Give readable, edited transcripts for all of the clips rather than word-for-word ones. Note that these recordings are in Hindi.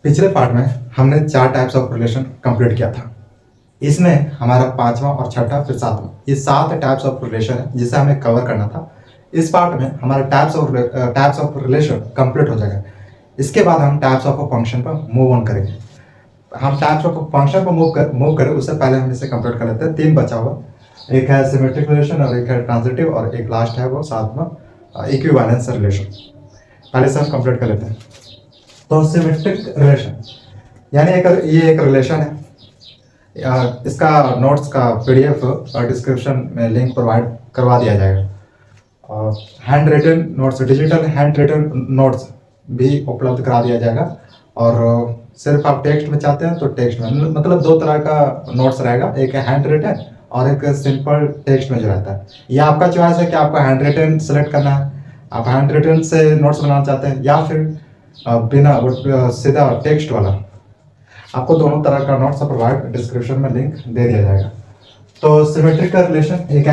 पिछले पार्ट में हमने 4 टाइप्स ऑफ रिलेशन कंप्लीट किया था। इसमें हमारा 5वां और छठा फिर 7वां, ये 7 टाइप्स ऑफ रिलेशन है जिसे हमें कवर करना था। इस पार्ट में हमारा टाइप्स ऑफ रिलेशन कंप्लीट हो जाएगा। इसके बाद हम टाइप्स ऑफ फंक्शन पर मूव ऑन करेंगे। हम टाइप्स ऑफ फंक्शन पर मूव करें उससे पहले हम इसे कंप्लीट कर लेते हैं। 3 बचा हुआ, एक है सिमेट्रिक रिलेशन और एक है ट्रांजिटिव और एक लास्ट है वो 7वां इक्विवेलेंस रिलेशन। पहले से हम कंप्लीट कर लेते हैं। तो सिमेट्रिक रिलेशन यानी ये एक रिलेशन है। इसका नोट्स का पीडीएफ और डिस्क्रिप्शन में लिंक प्रोवाइड करवा दिया जाएगा। Hand written notes, digital hand written notes भी उपलब्ध करा दिया जाएगा। और सिर्फ आप टेक्स्ट में चाहते हैं तो टेक्स्ट में, मतलब 2 तरह का नोट्स रहेगा, एक है हैंड रिटन और एक सिंपल टेक्स्ट में जो रहता है। ये आपका चॉइस है कि आपको हैंड रिटन सेलेक्ट करना है, आप हैंड रिटन से नोट्स बनाना चाहते हैं या फिर बिना सीधा टेक्स्ट वाला। आपको दोनों तरह का नोट्स प्रोवाइड डिस्क्रिप्शन में लिंक दे दिया जाएगा। तो सिमेट्रिक का रिलेशन एक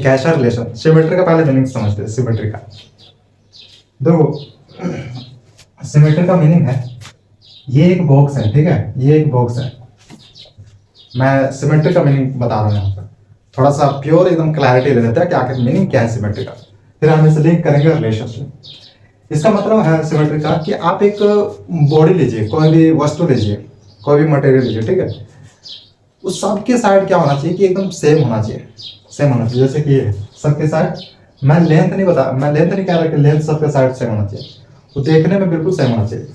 ऐसा रिलेशन सिमेट्री का पहले मीनिंग समझते हैं। सिमेट्री का देखो, सिमेट्री का मीनिंग है ये एक बॉक्स है, ठीक है, ये एक बॉक्स है। मैं सिमेट्री का मीनिंग बता रहा हूँ यहाँ पर, थोड़ा सा प्योर एकदम क्लैरिटी ले लेते हैं कि आखिर मीनिंग क्या है सिमेट्री का, फिर हम इसे लिंक करेंगे रिलेशन से। इसका मतलब है सिमेट्री का कि आप एक बॉडी लीजिए, कोई भी वस्तु लीजिए, कोई भी मटेरियल लीजिए, ठीक है, उस सबके साइड क्या होना चाहिए कि एकदम सेम होना चाहिए, सेम होना चाहिए। जैसे कि ये सबके साइड, मैं लेंथ नहीं कह रहा कि लेंथ सबके साइड सेम होना चाहिए, वो देखने में बिल्कुल सेम होना चाहिए।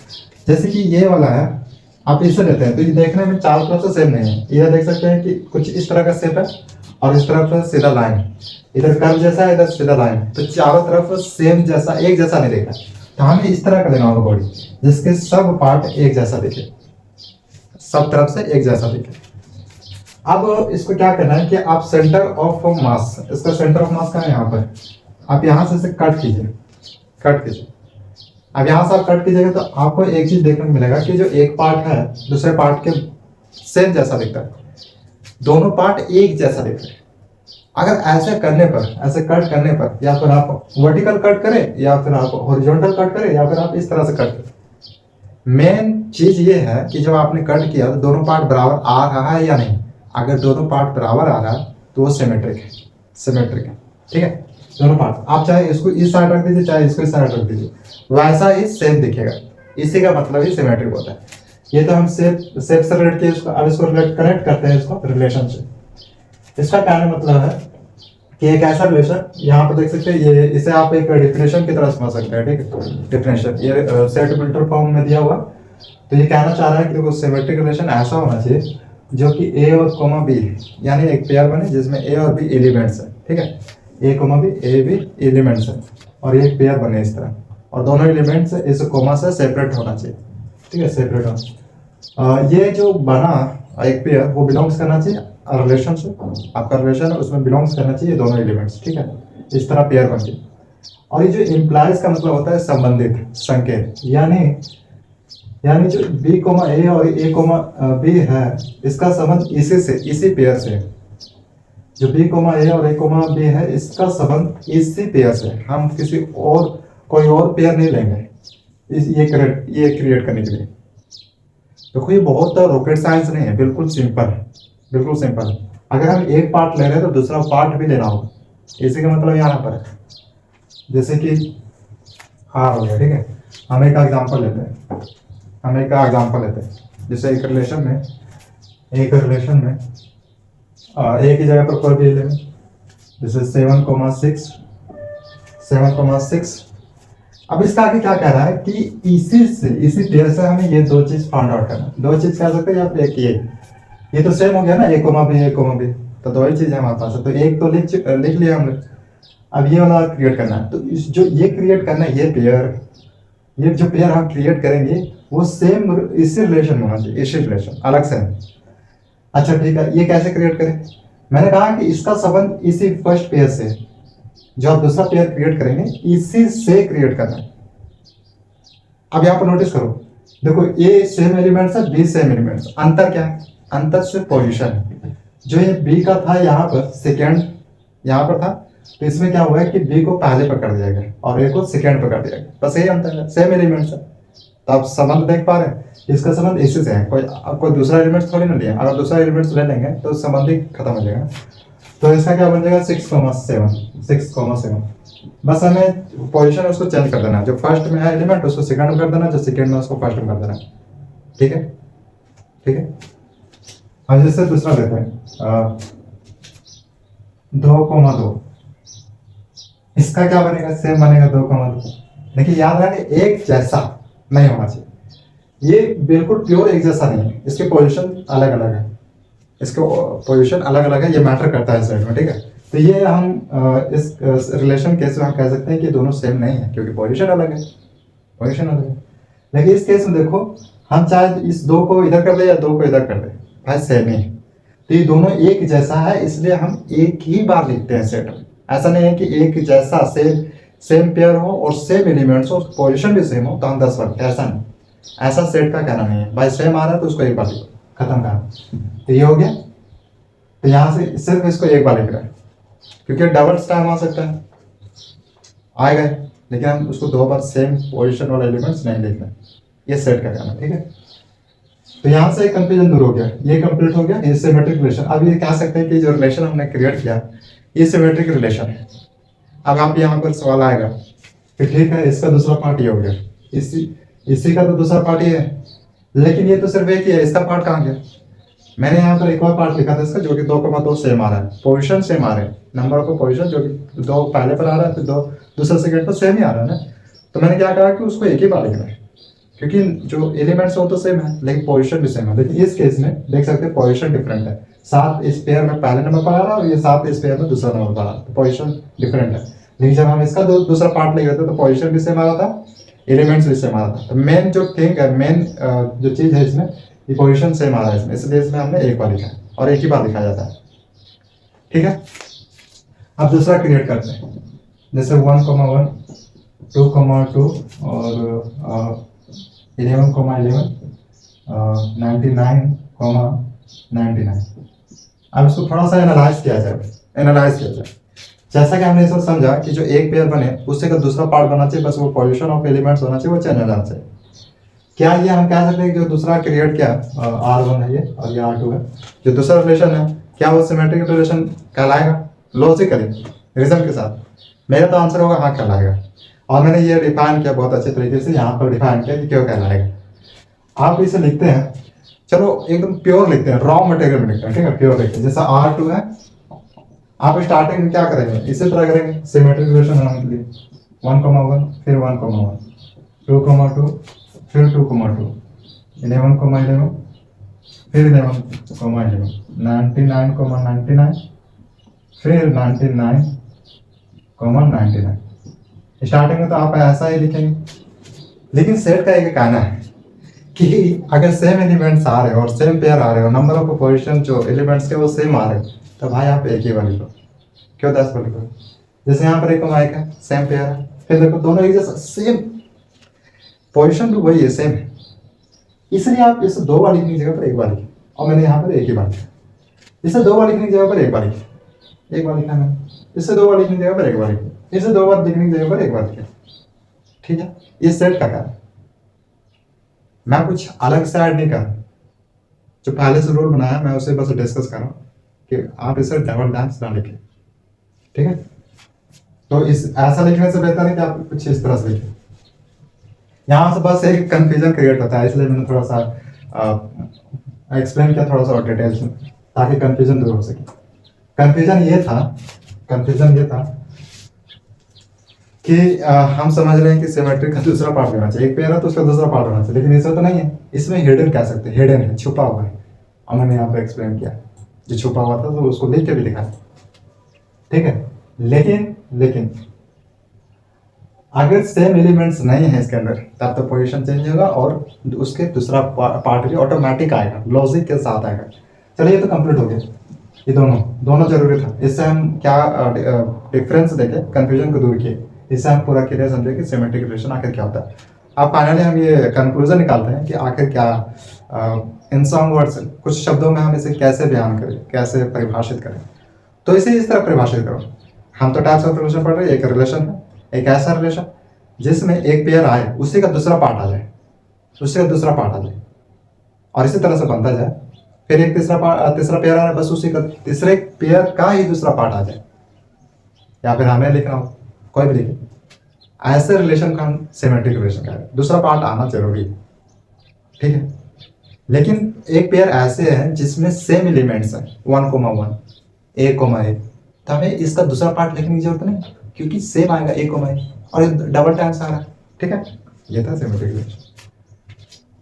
जैसे कि ये वाला है, आप इसे लेते हैं तो ये देखने में चारों तरफ से सेम नहीं है। ये देख सकते हैं कि कुछ इस तरह का शेप है और इस तरफ से सीधा लाइन, इधर कर्व जैसा है, इधर सीधा लाइन, तो चारों तरफ सेम जैसा, एक जैसा नहीं देखा। तो हमें इस तरह का लेना होगा बॉडी जिसके सब पार्ट एक जैसा दिखे, सब तरफ से एक जैसा दिखे। अब इसको क्या करना है कि आप सेंटर ऑफ मास, इसका सेंटर ऑफ मास कहाँ है, यहाँ पर। आप यहाँ से इसे कट कीजिए। अब यहाँ से आप कट कीजिएगा तो आपको एक चीज देखने को मिलेगा कि जो एक पार्ट है दूसरे पार्ट के सेम जैसा दिखता है, दोनों पार्ट एक जैसा दिखते हैं। अगर ऐसे करने पर, ऐसे कट करने पर, या फिर आप वर्टिकल कट करें या फिर आप हॉरिजॉन्टल कट करें या फिर आप इस तरह से कट करें, मेन चीज ये है कि जब आपने कट किया तो दोनों पार्ट बराबर आ रहा है या नहीं। अगर दोनों पार्ट बराबर आ रहा है तो वो सिमेट्रिक है, ठीक है। दोनों पार्ट, आप चाहे इसको इस साइड रख दीजिए चाहे इसको इस साइड रख दीजिए, वैसा ही सेम दिखेगा। इसी का मतलब ही सिमेट्रिक होता है। ये तो हम शेप से रिलेट किए इसको, अब इसको कनेक्ट करते हैं इसको रिलेशन से। इसका कहने मतलब है कि एक ऐसा रिलेशन, यहाँ पर देख सकते हैं, ये इसे आप एक डिफिनेशन की तरह समझ सकते हैं, ठीक है। डिफिनेशन ये सेट बिल्टर फॉर्म में दिया हुआ, तो ये कहना चाह रहा है कि देखो सिमेट्रिक रिलेशन ऐसा होना चाहिए जो कि ए और कोमा बी, यानी एक पेयर बने जिसमें ए और बी एलिमेंट्स है, ठीक है, A comma B, A B elements है, और एक पेयर बने इस तरह, और दोनों एलिमेंट्स इस कोमा से सेपरेट होना चाहिए, ठीक है, सेपरेट होना। ये जो बना एक पेयर वो बिलोंग्स करना चाहिए रिलेशन से, आपका रिलेशन है उसमें बिलोंग्स करना चाहिए दोनों एलिमेंट्स, ठीक है, इस तरह पेयर बनती है। और ये जो इम्प्लाइज का मतलब होता है संबंधित, संकेत, यानी जो बी कोमा ए और ए कोमा बी है, इसका संबंध इसी पेयर से, जो बी कोमा ए और ए कोमा बी है इसका संबंध इसी पेयर से, हम किसी और कोई और पेयर नहीं लेंगे ये क्रिएट करने के लिए। देखो ये बहुत रॉकेट साइंस नहीं है, बिल्कुल सिंपल। अगर हम एक पार्ट ले रहे हैं तो दूसरा पार्ट भी लेना होगा, इसी का मतलब यहाँ पर है। जैसे कि हाँ हो गया, ठीक है, हम एक एग्जांपल लेते हैं। जैसे एक रिलेशन में एक ही जगह पर कोई भी एलिमेंट, जैसे 7,6। अब इसका आगे क्या कह रहा है कि इसी पेयर से हमें ये 2 चीज फाइंड आउट करना है। 2 चीज कह सकते हैं या फिर एक ये तो सेम हो गया ना, ए कोमा बी, तो 2 ही चीज है हमारे पास है, तो एक तो लिख लिया हमने। अब ये वाला क्रिएट करना है, तो जो ये क्रिएट करना है, ये जो पेयर हम क्रिएट करेंगे वो सेम इसी रिलेशन में होना चाहिए, इसी रिलेशन अलग से। अच्छा ठीक है, ये कैसे क्रिएट करें? मैंने कहा कि इसका संबंध इसी फर्स्ट पेयर से, जो आप दूसरा पेयर क्रिएट करेंगे इसी से क्रिएट करना है। अब यहाँ पर नोटिस करो, देखो ए सेम एलिमेंट्स है, बी सेम एलिमेंट्स, अंतर क्या है? अंतर सिर्फ पोजीशन। जो ये बी का था यहाँ पर सेकेंड, यहाँ पर था, तो इसमें क्या हुआ है कि बी को पहले पकड़ दिया गया और ए को सेकेंड पकड़ दिया गया, बस यही अंतर है, सेम एलिमेंट्स है। तो आप संबंध देख पा रहे हैं, इसका संबंध इसी से है, कोई दूसरा एलिमेंट थोड़ी ना लिया, अगर दूसरा एलिमेंट ले लेंगे तो संबंध ही खत्म हो जाएगा। तो इसका क्या बन जाएगा 6,7, 6,7। बस हमें पोजीशन उसको चेंज कर देना है, जो फर्स्ट में है एलिमेंट उसको सेकंड में कर देना, जो सेकंड में उसको फर्स्ट में कर देना। ठीक है, ठीक है। हम जैसे दूसरा लेते हैं 2,2, इसका क्या बनेगा, सेम बनेगा 2,2। देखिए याद रखिए एक जैसा नहीं होना चाहिए, ये बिल्कुल प्योर एक जैसा नहीं है, इसके पोजीशन अलग अलग है, इसके पोजीशन अलग अलग है, ये मैटर करता है सेट में। ठीक है, तो ये हम इस रिलेशन केस में हम कह सकते हैं कि दोनों सेम नहीं है, क्योंकि पोजीशन अलग है, पोजीशन अलग है। लेकिन इस केस में देखो, हम चाहे इस 2 को इधर कर दे या 2 को इधर कर दे, भाई सेम ही है। तो ये दोनों एक जैसा है, इसलिए हम एक ही बार लिखते हैं सेट में। ऐसा नहीं है कि एक जैसा सेम पेयर हो और सेम एलिमेंट्स हो, पोजीशन भी सेम हो तो हम 10 बार, ऐसा नहीं, ऐसा सेट का कहना नहीं है। भाई सेम आ रहा है तो उसको एक बार लिखो, खत्म करना। तो ये हो गया। तो यहाँ से सिर्फ इसको एक बार लिख रहे हैं, क्योंकि डबल टाइम आ सकता है, आएगा, लेकिन हम उसको 2 बार सेम पोजीशन वाले एलिमेंट्स नहीं लिखना, ये सेट का कहना। ठीक है, तो यहाँ से कंफ्यूजन दूर हो गया, ये कंप्लीट हो गया, ये सिमेट्रिक रिलेशन। अब ये कह सकते हैं कि जो रिलेशन हमने क्रिएट किया ये सिमेट्रिक रिलेशन है। अब आप यहाँ पर सवाल आएगा कि ठीक है, इसका दूसरा पार्ट ये हो गया, इसी का तो दूसरा पार्ट ये है, लेकिन ये तो सिर्फ एक ही है, इसका पार्ट कहाँ गया? मैंने यहाँ पर एक और पार्ट लिखा था इसका, जो कि 2,2 सेम आ रहा है, पोजीशन सेम आ रहे हैं, नंबर ऑफ पोजीशन जो कि 2 पहले पर आ रहा है, फिर 2 दूसरा सेकंड पर सेम ही आ रहा है ना। तो मैंने क्या कहा कि उसको एक ही बार लिखना है, क्योंकि जो एलिमेंट्स हो तो सेम है लेकिन पोजीशन भी सेम है। लेकिन इस केस में देख सकते हैं पोजीशन डिफरेंट है, 7 इस पेयर में पहले नंबर पर आ रहा है और ये 7 इस पेयर में दूसरा नंबर पर आ रहा है, तो पोजीशन डिफरेंट है। लेकिन जब हम इसका दूसरा पार्ट लिख रहे थे तो पोजीशन भी सेम आ रहा था, एलिमेंट्स भी सेम आ रहा था। तो मेन जो थिंग है, मेन जो चीज़ है इसमें, ये पोजीशन सेम आ रहा है इसमें, इसलिए इसमें हमने एक बार लिखा है और एक ही बार लिखा जाता है। ठीक है, अब दूसरा क्रिएट करते हैं, जैसे 1,1, 2,2 और 11,11, 99,99। अब इसको थोड़ा सा एनालाइज किया जाए। जैसा कि हमने इसको समझा कि जो एक पेयर बने उससे का दूसरा पार्ट बना चाहिए, बस वो पोजीशन ऑफ एलिमेंट्स होना चाहिए, वो चेंज हो जाना चाहिए। क्या ये हम कह सकते हैं कि जो दूसरा क्रिएट किया R1 है ये और ये R2 है, जो दूसरा रिलेशन है, क्या वो सिमेट्रिक रिलेशन कहलाएगा? लॉजिकली रीजन के साथ मेरा तो आंसर होगा हाँ कहलाएगा। और मैंने ये डिफाइन किया बहुत अच्छे तरीके से, यहाँ पर डिफाइन किया कि क्यों कहलाएगा। आप इसे लिखते हैं, चलो एकदम प्योर लिखते हैं, रॉ मटेरियल में लिखते हैं। ठीक है, प्योर लिखते हैं। जैसा R2 है, आप स्टार्टिंग में क्या करेंगे, इसे ट्राई करेंगे, सिमेट्रिक रिलेशन बनाने के लिए 1,1 फिर 1,1, 2,2 फिर 2,2, 11,11 फिर 11,11, 99,99 फिर 99,99। स्टार्टिंग में तो आप ऐसा ही लिखेंगे, लेकिन सेट का एक कहना है कि अगर सेम एलिमेंट्स आ रहे हो और सेम पेयर आ रहे हो, नंबर ऑफ पोजीशन जो एलिमेंट्स के वो सेम आ रहे हो, तो भाई आप एक ही बार लिखो, क्यों 10 बार लिखो? जैसे यहाँ पर एक है, सेम पेयर है, फिर देखो दोनों एक जैसा सेम पोजीशन भी वही है, सेम है, इसलिए आप इसे 2 बार लिखने की जगह पर एक बार लिखें। और मैंने यहाँ पर एक ही बार लिखा, इसे 2 बार लिखने की जगह पर एक बार लिखें, एक बार लिखा मैंने, इसे 2 बार लिखने की जगह पर एक बार लिखें, इसे 2 बार लिखने की जगह पर एक बार लिखें। ठीक है, ये सेट का कारण, मैं कुछ अलग से ऐड नहीं कर रहा, जो पहले से रूल बनाया मैं उसे बस डिस्कस कर रहा हूँ कि आप इसे डबल डांस ना लिखें। ठीक है, तो इस ऐसा लिखने से बेहतर है कि आप कुछ इस तरह से लिखें। यहाँ से बस एक कंफ्यूजन क्रिएट होता है, इसलिए मैंने थोड़ा सा एक्सप्लेन किया थोड़ा सा और डिटेल्स में, ताकि कंफ्यूजन दूर हो सके। कंफ्यूजन ये था कि हम समझ रहे हैं कि सिमेट्री का दूसरा पार्ट होना चाहिए, एक पेयर है तो उसका दूसरा पार्ट होना चाहिए, लेकिन ऐसा तो नहीं है, इसमें हिडन कह सकते हैं, हिडन है, छुपा हुआ है। और मैंने यहाँ पर एक्सप्लेन किया, जो छुपा हुआ था तो उसको लिख के भी दिखाया। ठीक है, लेकिन अगर सेम एलिमेंट्स नहीं है इसके अंदर, तब तो पोजीशन चेंज होगा और उसके दूसरा पार्ट भी ऑटोमेटिक आएगा, लॉजिक के साथ आएगा। चलिए ये तो कंप्लीट हो गया, ये दोनों जरूरी था। इससे हम क्या डिफरेंस देखे, कंफ्यूजन को दूर किए, इससे हम पूरा क्लियर समझे कि सिमेट्रिक रिलेशन आखिर क्या होता है। अब फाइनली हम ये कंक्लूजन निकालते हैं कि आखिर क्या इन सम वर्ड्स, कुछ शब्दों में हम इसे कैसे बयान करें, कैसे परिभाषित करें। तो इसे इस तरह परिभाषित करो, हम तो टाइप्स ऑफ रिलेशन पढ़ रहे हैं, एक रिलेशन है, एक ऐसा रिलेशन जिसमें एक पेयर आए उसी का दूसरा पार्ट आ जाए, उससे दूसरा पार्ट आ जाए और इसी तरह से बनता जाए, फिर एक तीसरा पेयर आ रहा है, बस उसी का तीसरे पेयर का ही दूसरा पार्ट आ जाए, या फिर हमें लिखना हो, कोई भी लिखे, ऐसे रिलेशन का हम सिमेट्रिक रिलेशन कह रहे हैं। दूसरा पार्ट आना जरूरी है, ठीक है। लेकिन एक पेयर ऐसे है जिसमें सेम एलिमेंट्स है 1,1 A, तो हमें इसका दूसरा पार्ट लिखने की जरूरत नहीं, क्योंकि सेम आएगा A, और डबल टाइम्स आ रहा है, ठीक है। ये था सिमेट्रिक रिलेशन।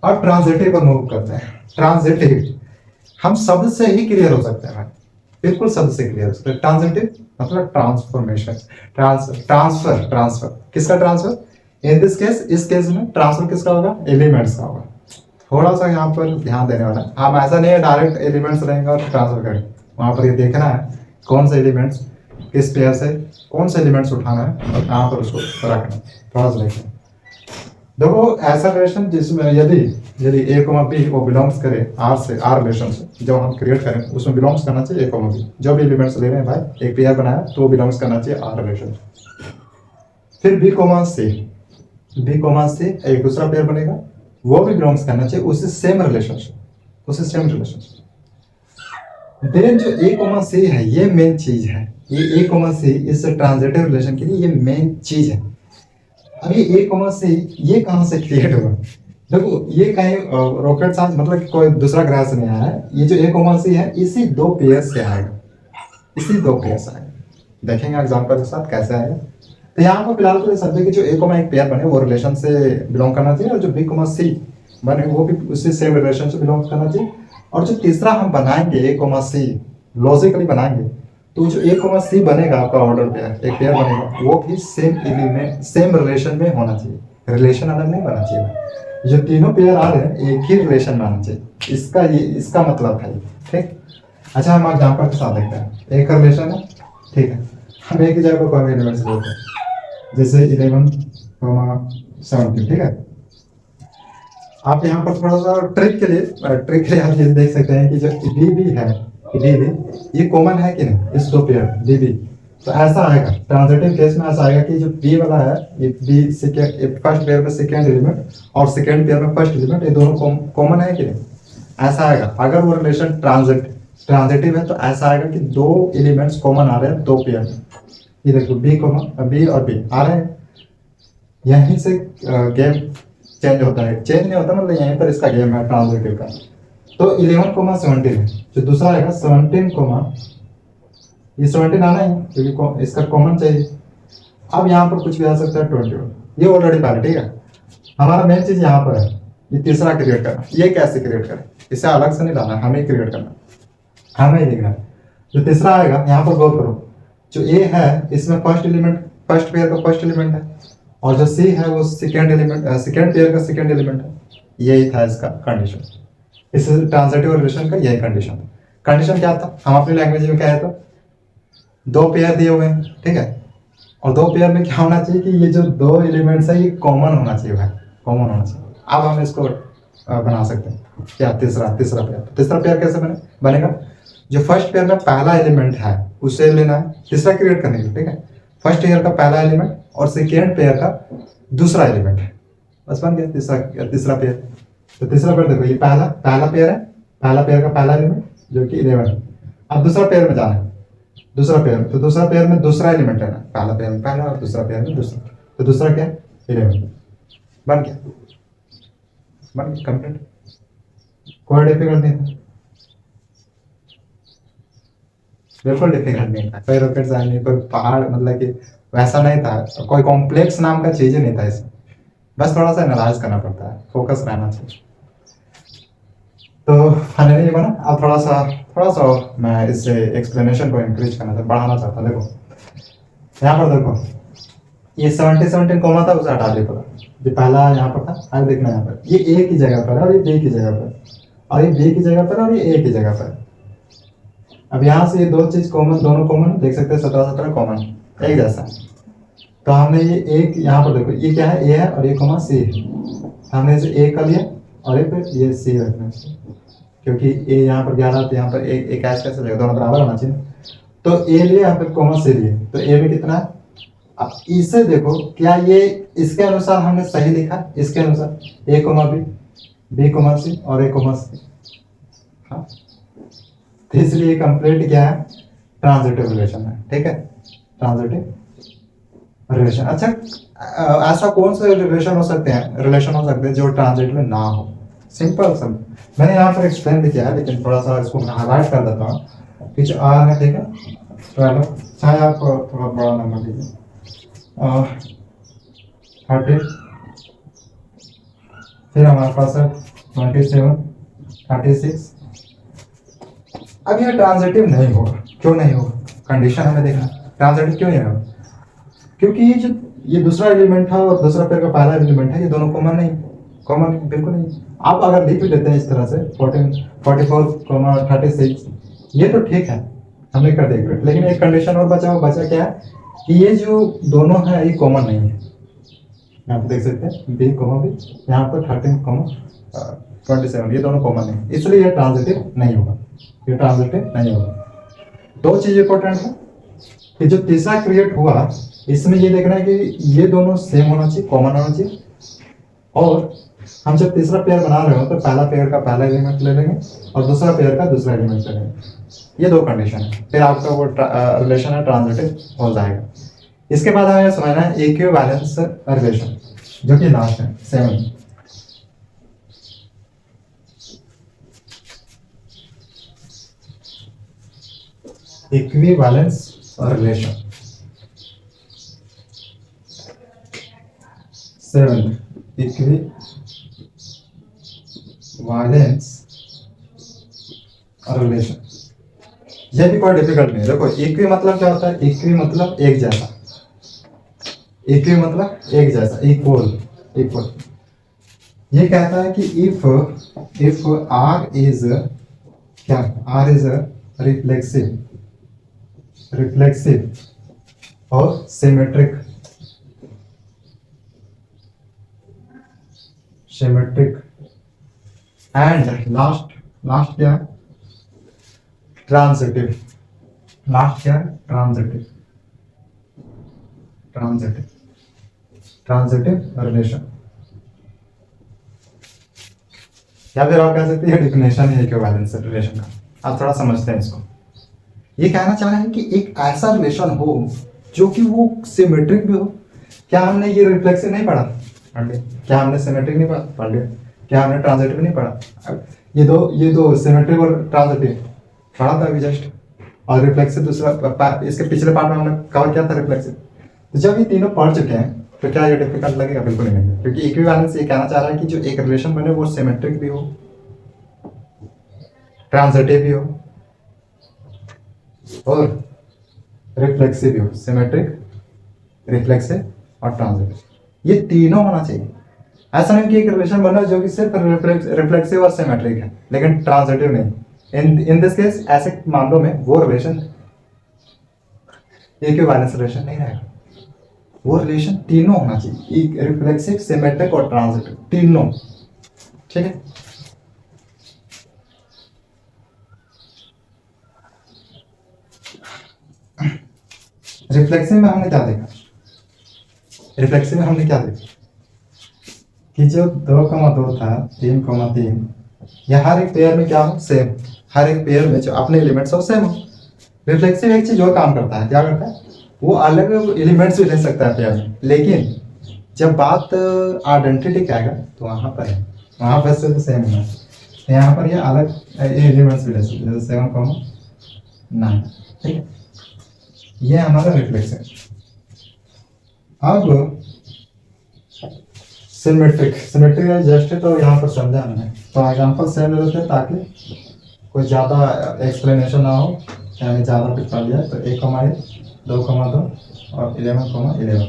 अब ट्रांजिटिव पर मूव करते हैं। ट्रांजिटिव हम शब्द से ही क्लियर हो सकते हैं, बिल्कुल शब्द से क्लियर हो सकते हैं। ट्रांजिटिव मतलब ट्रांसफॉर्मेशन, ट्रांसफर किसका ट्रांसफर, इन दिस केस, इस केस में ट्रांसफर किसका होगा, एलिमेंट्स का होगा। थोड़ा सा यहाँ पर ध्यान देने वाला है, हम ऐसा नहीं है डायरेक्ट एलिमेंट्स रहेंगे और ट्रांसफर करेंगे, वहाँ पर ये देखना है कौन से एलिमेंट्स किस पेयर से कौन से एलिमेंट्स उठाना है और कहाँ पर उसको रखना है, थोड़ा सा देखना है। देखो ऐसा रिलेशन जिसमें यदि यदि A, B वो बिलोंग्स करे R से, R रिलेशन से जो हम क्रिएट करें उसमें बिलोंग्स करना चाहिए A, B, जो भी एलिमेंट्स ले रहे हैं भाई, एक पेयर बनाया तो वो बिलोंग्स करना चाहिए R रिलेशन से। फिर B, C एक दूसरा पेयर बनेगा, वो भी बिलोंग्स करना चाहिए उसी सेम रिलेशनशिप, उसी सेम रिलेशनशिप। देन जो A, C है ये मेन चीज है, ये A, C इस ट्रांजिटिव रिलेशन के लिए ये मेन चीज है। अभी A, C ये कहाँ से क्रिएट हुआ, देखो ये कहीं रॉकेट साइंस मतलब कि कोई दूसरा ग्रह से नहीं आया है, ये जो A, C है इसी दो पेयर से आएगा, इसी दो पेयर से आएगा। देखेंगे एग्जांपल के साथ कैसे आएगा। तो यहाँ पर फिलहाल तो समझे कि जो A, एक पेयर बने वो रिलेशन से बिलोंग करना चाहिए, और जो B, C बने वो भी उसी सेम रिलेशन से बिलोंग करना चाहिए। और जो तीसरा हम बनाएंगे A, C लॉजिकली बनाएंगे, तो जो A, C बनेगा आपका ऑर्डर पेयर, एक पेयर बनेगा, वो भी सेम एलिमेंट सेम रिलेशन में होना चाहिए, रिलेशन अलग नहीं बनना चाहिए। जो तीनों पेयर आ रहे हैं एक ही रिलेशन में आना चाहिए, इसका मतलब है, ठीक। अच्छा हम एग्जांपल के साथ देखते हैं। एक रिलेशन है, ठीक है, हम एक ही जगह पर कोई एलिमेंट्स लेते हैं, जैसे 11, 17, ठीक है। आप यहाँ पर थोड़ा सा ट्रिक के लिए आप ये देख सकते हैं कि जो DB है, DB ये कॉमन है कि नहीं, इस दो पेयर DB, तो ऐसा आएगा ट्रांजिटिव केस में, ऐसा आएगा कि जो B वाला है ये B फर्स्ट पेयर में सेकेंड एलिमेंट और सेकेंड पेयर में फर्स्ट एलिमेंट, ये दोनों कॉमन है कि नहीं, ऐसा आएगा। अगर वो रिलेशन ट्रांजिटिव है तो ऐसा आएगा कि दो एलिमेंट्स कॉमन आ रहे हैं दो पेयर में। ये देखो B और B आ रहे हैं, यहीं से गेम चेंज होता है, चेंज नहीं होता मतलब यहीं पर इसका गेम है ट्रांजिटिव का। तो 11, 17 जो दूसरा आएगा 17, ये 17 आना है क्योंकि इसका कॉमन चाहिए। अब यहाँ पर कुछ भी आ सकता है 21, ये ऑलरेडी पहले, ठीक है। हमारा मेन चीज यहाँ पर है ये तीसरा क्रिएट करना। ये कैसे क्रिएट करें, इसे अलग से नहीं लाना, हमें क्रिएट करना, हमें ही लिखना है। जो तीसरा आएगा यहाँ पर गौर करो, जो A है इसमें फर्स्ट पेयर का फर्स्ट एलिमेंट है, और जो C है वो सेकेंड पेयर का सेकेंड एलिमेंट है। यही था इसका कंडीशन, इस ट्रांजिटिव रिलेशन का यही कंडीशन क्या था, हम अपनी लैंग्वेज में क्या है, तो दो पेयर दिए हुए हैं, ठीक है, और दो पेयर में क्या होना चाहिए कि ये जो दो एलिमेंट्स है ये कॉमन होना चाहिए भाई, कॉमन होना चाहिए। अब हम इसको बना सकते हैं क्या, तीसरा पेयर कैसे बनेगा, जो फर्स्ट पेयर में पहला एलिमेंट है उसे लेना है तीसरा क्रिएट करने के लिए, ठीक है। फर्स्ट पेयर का पहला एलिमेंट और सेकेंड पेयर का दूसरा एलिमेंट है, बस बन गया तीसरा पेयर। तो तीसरा पेयर देखो ये पहला पेयर है, पहला पेयर का पहला एलिमेंट जो कि 11 है। अब दूसरा पेयर में जाना है, दूसरा पेयर में दूसरा एलिमेंट है ना, पहला पेयर में पहला और दूसरा पेयर में दूसरा, तो दूसरा क्या है 11, बन गया कंप्लीट, कोई डिफिकल्ट नहीं था, बिल्कुल डिफिकल्ट नहीं था, कोई रॉकेट साइंस नहीं, कोई पहाड़ मतलब कि वैसा नहीं था, कोई कॉम्प्लेक्स नाम का चीज नहीं था इसमें, बस थोड़ा सा एनालाइज करना पड़ता है, फोकस रहना चाहिए। तो फाइनली ये बना। अब थोड़ा सा मैं इससे एक्सप्लेनेशन को इंक्रीज करना था, बढ़ाना चाहता। देखो यहाँ पर देखो ये 17 कॉमा था उसे हटा दिया, जो पहला यहाँ पर था, अब देखना यहाँ पर ये A की जगह पर है और ये B की जगह पर, और ये B की जगह पर और ये A की जगह पर। अब यहाँ से ये दो चीज कॉमन, दोनों कॉमन देख सकते हैं, 17 कॉमन एक जैसा। तो हमने ये एक यहाँ पर देखो ये क्या है, A है और ये कॉमा C है, हमने इसे A का लिया और एक ये C रखना है, क्योंकि A यहाँ पर 11 तो यहाँ पर एक ऐसे कैसे लगेगा, दोनों बराबर होना चाहिए। तो A लिए यहाँ पर कॉमा C लिए, तो A में कितना है अब इसे देखो, क्या ये इसके अनुसार हमने सही लिखा, इसके अनुसार A comma B, B comma C और ए कोमा सी। हाँ, तो इसलिए कंप्लीट क्या है, ट्रांजिटिव रिलेशन है। ठीक है, ट्रांजिटिव रिलेशन। अच्छा, ऐसा कौन से रिलेशन हो सकते हैं जो ट्रांजिट में ना हो? सिंपल सब मैंने यहाँ पर एक्सप्लेन भी किया है, लेकिन थोड़ा सा इसको मैं हाईलाइट कर देता हूँ कि जो आर है, ठीक है, चलो चाहे आप थोड़ा बड़ा नंबर लीजिए, 30, फिर हमारे पास है 27, 36। अब ये ट्रांजिटिव नहीं होगा, क्यों नहीं होगा? कंडीशन हमें देखना, ट्रांजिटिव क्यों नहीं होगा? क्योंकि ये जो ये दूसरा एलिमेंट है और दूसरा पेयर का पहला एलिमेंट है, ये दोनों कॉमन नहीं, कॉमन बिल्कुल नहीं। आप अगर लिख भी देते हैं इस तरह से 14, 44, 36, ये तो ठीक है, हमने कर दिया, लेकिन एक कंडीशन और बचा क्या है कि ये जो दोनों है ये कॉमन नहीं है। यहाँ पे देख सकते हैं बी कॉमा बी, यहाँ पर 13, 27, ये दोनों कॉमन नहीं, इसलिए ये ट्रांजिटिव नहीं होगा, ये ट्रांजिटिव नहीं होगा। दो चीज इंपॉर्टेंट है कि जो तीसरा क्रिएट हुआ इसमें ये देखना है कि ये दोनों सेम होना चाहिए, कॉमन होना चाहिए, और हम जब तीसरा पेयर बना रहे हो तो पहला पेयर का पहला एलिमेंट ले लेंगे और दूसरा पेयर का दूसरा एलिमेंट ले लेंगे। ये दो कंडीशन है, फिर आपका वो रिलेशन है ट्रांजिटिव हो जाएगा। इसके बाद हमें समझना है इक्विवेलेंस रिलेशन, जो कि लास्ट है 7। Equivalence relation 7, equivalence relation. यह भी कोई डिफिकल्ट नहीं है। देखो इक्वी मतलब क्या होता है? इक्वी मतलब एक जैसा, इक्वी मतलब एक जैसा, इक्वल, इक्वल। ये कहता है कि इफ आर इज क्या, आर इज रिफ्लेक्सिव, रिफ्लेक्सिव और सिमेट्रिक, सिमेट्रिक एंड लास्ट क्या है? ट्रांजिटिव। लास्ट क्या है? ट्रांजिटिव, ट्रांजिटिव, ट्रांजिटिव रिलेशन, या फिर आप कह सकते हैं डिफिनेशन है इक्विवेलेंस रिलेशन का। आप थोड़ा समझते हैं इसको। ये कहना चाह रहे हैं कि एक ऐसा रिलेशन हो जो कि वो सिमेट्रिक भी हो। क्या हमने ये रिफ्लेक्सिव नहीं पढ़ा? पढ़ लिया। क्या हमने सिमेट्रिक नहीं पढ़ लिया? क्या हमने ट्रांजिटिव नहीं पढ़ा? ये दो सिमेट्रिक और ट्रांजिटिव पढ़ा था अभी जस्ट, और रिफ्लेक्सिव दूसरा इसके पिछले पार्ट में हमने कवर किया था रिफ्लेक्सिव। तो जब ये तीनों पढ़ चुके हैं तो क्या ये डिफिकल्ट लगेगा? बिल्कुल नहीं, क्योंकि इक्विवेलेंस ये कहना चाह रहा है कि जो एक रिलेशन बने वो सिमेट्रिक भी हो, ट्रांजिटिव भी हो और रिफ्लेक्सिव भी हो। सिमेट्रिक, रिफ्लेक्सिव और ट्रांजिटिव, ये तीनों होना चाहिए। ऐसा नहीं कि एक रिलेशन बना जो कि सिर्फ रिफ्लेक्सिव और सिमेट्रिक है लेकिन ट्रांजिटिव नहीं। इन दिस केस ऐसे मामलों में वो रिलेशन इक्विवेलेंस रिलेशन नहीं रहेगा, वो रिलेशन तीनों होना चाहिए, रिफ्लेक्सिव, सिमेट्रिक और ट्रांजिटिव, तीनों। ठीक है, रिफ्लेक्सिव में हमने क्या देखा? रिफ्लेक्सिव में हमने क्या देखा कि जो 2,2 था, 3,3, या हर एक पेयर में क्या हो? सेम। हर एक पेयर में जो अपने एलिमेंट्स हो सेम हो। रिफ्लेक्सिव एक चीज और काम करता है, क्या करता है? वो अलग एलिमेंट्स भी ले सकता है पेयर में, लेकिन जब बात आइडेंटिटी का आएगा तो वहां पर है, वहां पर से तो सेम होना है। यहाँ पर ये अलग एलिमेंट्स भी ले सकते हैं, जैसे 7,9। ठीक है, ये हमारा रिफ्लेक्सिव। अब सिमेट्रिक, सिमेट्रिक जस्ट है तो यहाँ पर समझा हमने, तो एग्जांपल सेम ले लेते हैं ताकि कोई ज़्यादा एक्सप्लेनेशन ना हो, यानी ज़्यादा कुछ पढ़ लिया। तो 1,1, 2,2 और 11,11।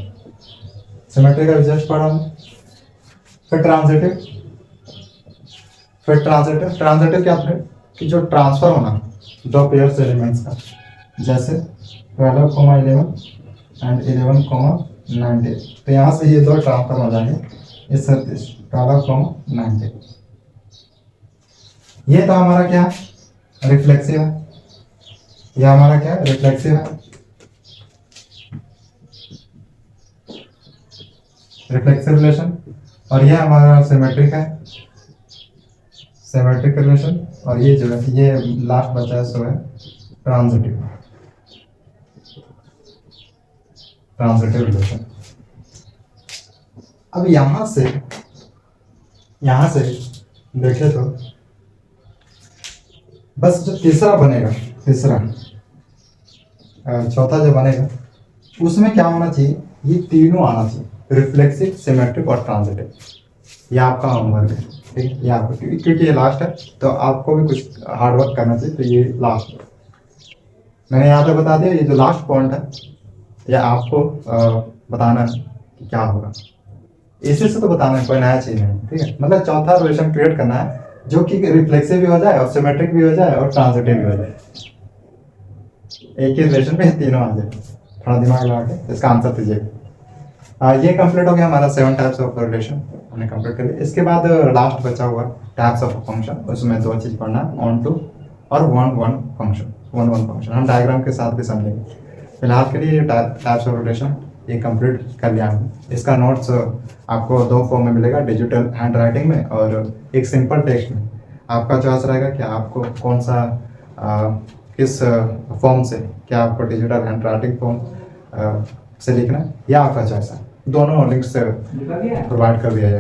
सिमेट्रिक का जस्ट पढ़ा हमने। फिर ट्रांजिटिव, ट्रांजिटिव क्या है कि जो ट्रांसफर होना दो पेयर्स एलिमेंट्स का, जैसे 12,11 एंड 11,90। तो यहाँ से ये दो ट्रांसफर हो जाएंगे, इस 12,90। ये तो हमारा क्या है? रिफ्लेक्सिव है। यह हमारा क्या है? रिफ्लेक्सिव है। रिफ्लेक्सिव रिलेशन, और ये हमारा सिमेट्रिक है, सिमेट्रिक रिलेशन, और ये जो है ये लास्ट बचा है सो है ट्रांजिटिव, ट्रांजिटिव रिलेशन। अब यहां से देखें तो बस जो तीसरा बनेगा, चौथा जो बनेगा उसमें क्या होना चाहिए, ये तीनों आना चाहिए, रिफ्लेक्सिव, सिमेट्रिक और ट्रांजिटिव। ये आपका होमवर्क है, ठीक है, ये आपको, क्योंकि ये लास्ट है तो आपको भी कुछ हार्डवर्क करना चाहिए, तो ये लास्ट है। मैंने यहाँ पे बता दिया, ये जो लास्ट पॉइंट है ये आपको बताना है कि क्या होगा, इसी से तो बताना है, कोई नया चीज नहीं, ठीक है। मतलब चौथा रिलेशन क्रिएट करना है जो कि रिफ्लेक्सिव भी हो जाए और सिमेट्रिक भी हो जाए और ट्रांजिटिव भी हो जाए, एक ही रिलेशन में तीनों आ जाए। थोड़ा दिमाग लगा के इसका आंसर दीजिएगा। ये कंप्लीट हो गया हमारा 7 टाइप्स ऑफ रिलेशन, हमने कंप्लीट कर लिया। इसके बाद लास्ट बचा हुआ टाइप्स ऑफ फंक्शन, उसमें 2 चीज पढ़ना है, ऑन टू और वन फंक्शन। हम डायग्राम के साथ भी समझेंगे। फिलहाल के लिए टाइप्स ऑफ रिलेशन ये कंप्लीट कर लिया हमने। इसका नोट्स आपको 2 फॉर्म में मिलेगा, डिजिटल हैंड राइटिंग में और एक सिंपल टेक्स्ट में। आपका चॉइस रहेगा कि आपको कौन सा किस फॉर्म से, क्या आपको डिजिटल हैंड राइटिंग फॉर्म से लिखना है या आपका चॉइस है। दोनों लिंक्स प्रोवाइड कर दिया जाएगा।